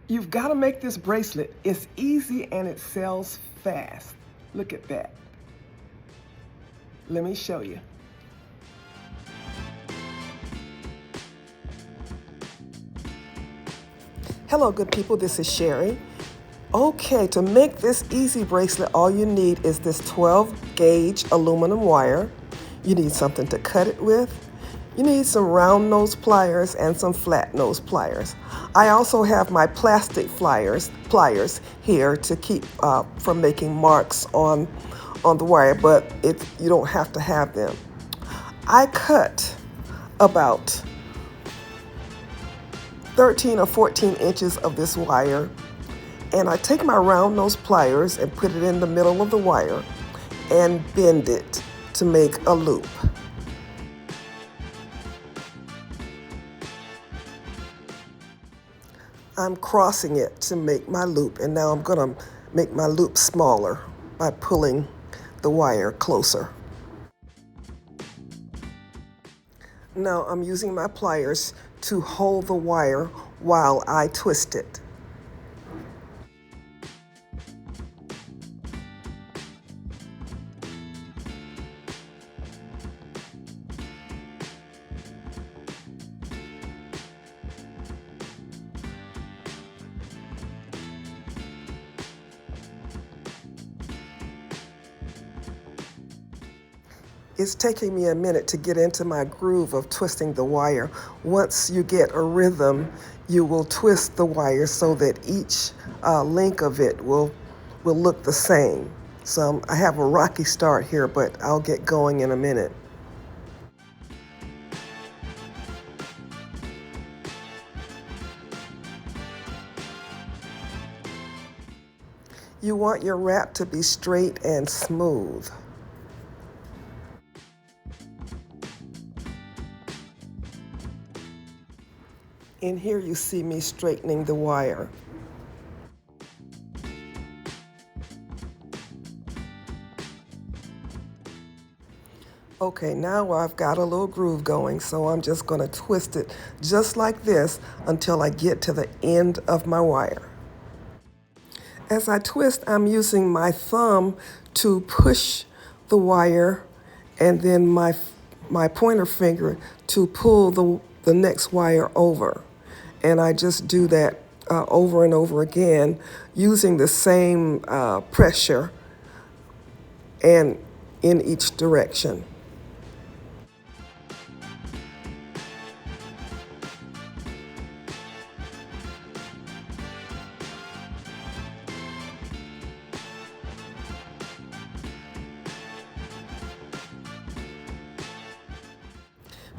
You've got to make this bracelet. It's easy and it sells fast. Look at that. Let me show you. Hello, good people. This is Sherry. Okay, to make this easy bracelet, all you need is this 12-gauge aluminum wire. You need something to cut it with. You need some round nose pliers and some flat nose pliers. I also have my plastic pliers here to keep from making marks on the wire, but you don't have to have them. I cut about 13 or 14 inches of this wire, and I take my round nose pliers and put it in the middle of the wire and bend it to make a loop. I'm crossing it to make my loop, and now I'm going to make my loop smaller by pulling the wire closer. Now I'm using my pliers to hold the wire while I twist it. It's taking me a minute to get into my groove of twisting the wire. Once you get a rhythm, you will twist the wire so that each link of it will look the same. So I have a rocky start here, but I'll get going in a minute. You want your wrap to be straight and smooth. In here you see me straightening the wire. Okay, now I've got a little groove going, so I'm just going to twist it just like this until I get to the end of my wire. As I twist, I'm using my thumb to push the wire and then my pointer finger to pull the next wire over. And I just do that over and over again using the same pressure and in each direction.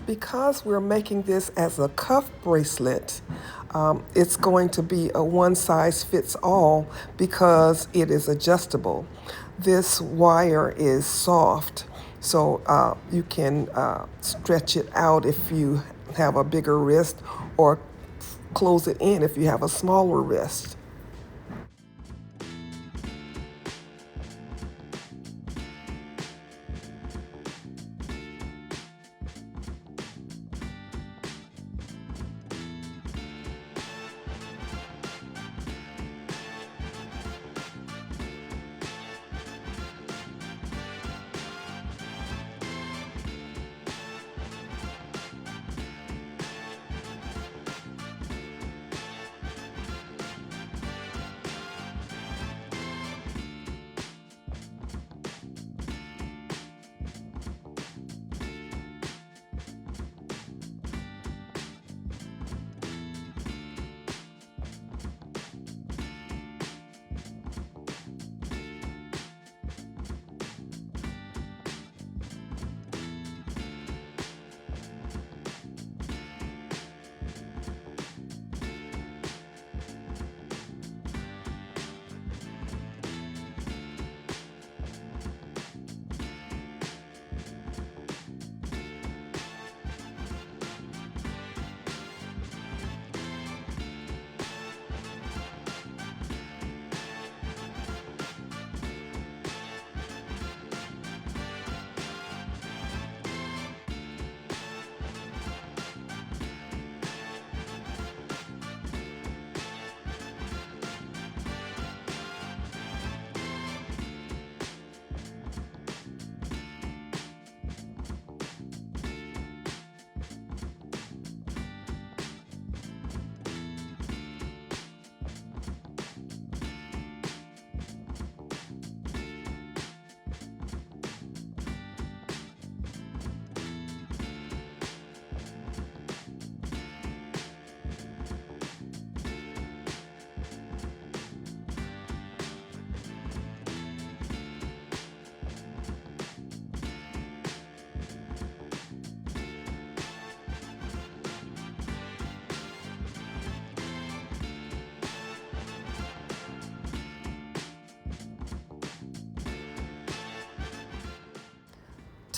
Because we're making this as a cuff bracelet, it's going to be a one-size-fits-all because it is adjustable. This wire is soft, so you can stretch it out if you have a bigger wrist or close it in if you have a smaller wrist.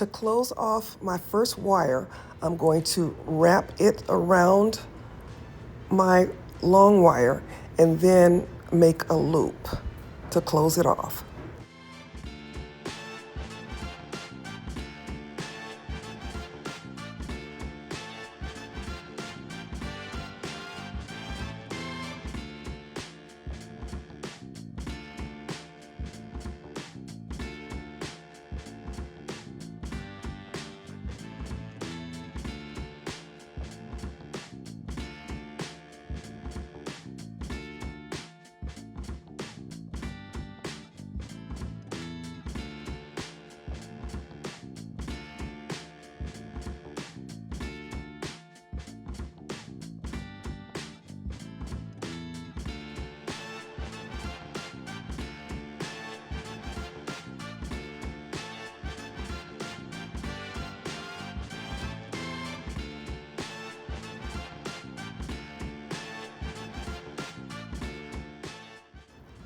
To close off my first wire, I'm going to wrap it around my long wire and then make a loop to close it off.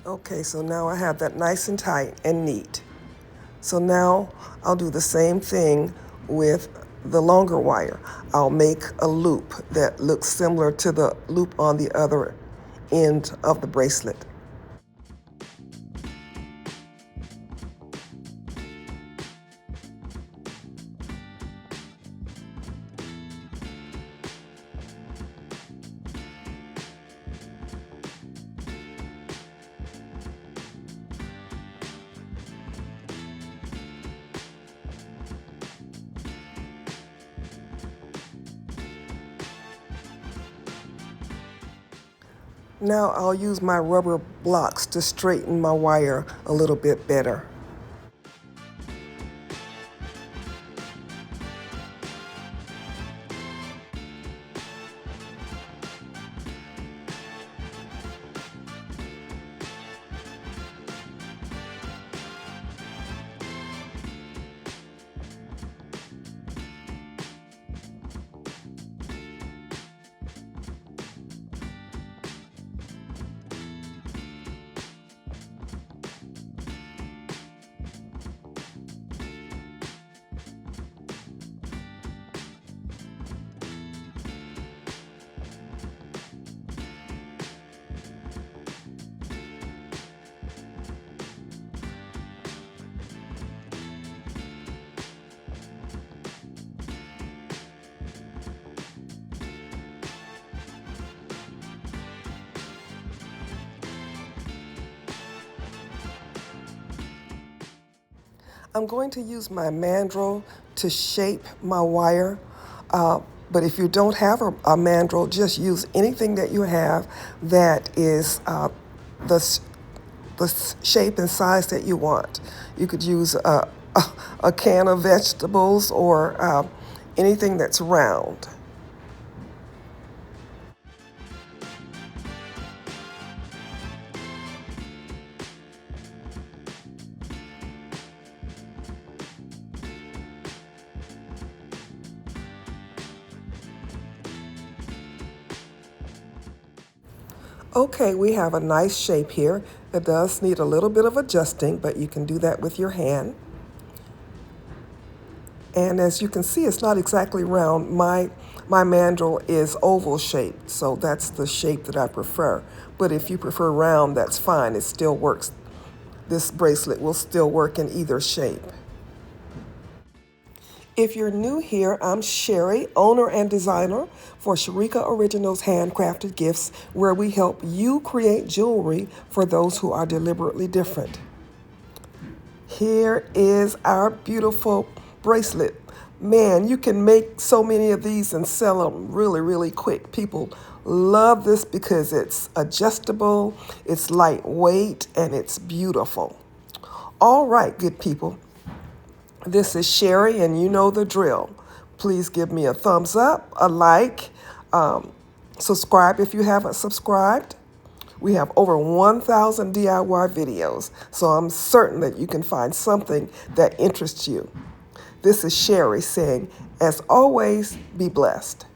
Okay, so now I have that nice and tight and neat. So now I'll do the same thing with the longer wire. I'll make a loop that looks similar to the loop on the other end of the bracelet. Now I'll use my rubber blocks to straighten my wire a little bit better. I'm going to use my mandrel to shape my wire, but if you don't have a mandrel, just use anything that you have that is the shape and size that you want. You could use a can of vegetables or anything that's round. Okay, we have a nice shape here. It does need a little bit of adjusting, but you can do that with your hand. And as you can see, it's not exactly round. My mandrel is oval shaped, so that's the shape that I prefer. But if you prefer round, that's fine. It still works. This bracelet will still work in either shape. If you're new here, I'm Sherry, owner and designer for Sharika Originals Handcrafted Gifts, where we help you create jewelry for those who are deliberately different. Here is our beautiful bracelet. Man, you can make so many of these and sell them really, really quick. People love this because it's adjustable, it's lightweight, and it's beautiful. All right, good people. This is Sherry, and you know the drill. Please give me a thumbs up, a like, subscribe if you haven't subscribed. We have over 1,000 DIY videos, so I'm certain that you can find something that interests you. This is Sherry saying, as always, be blessed.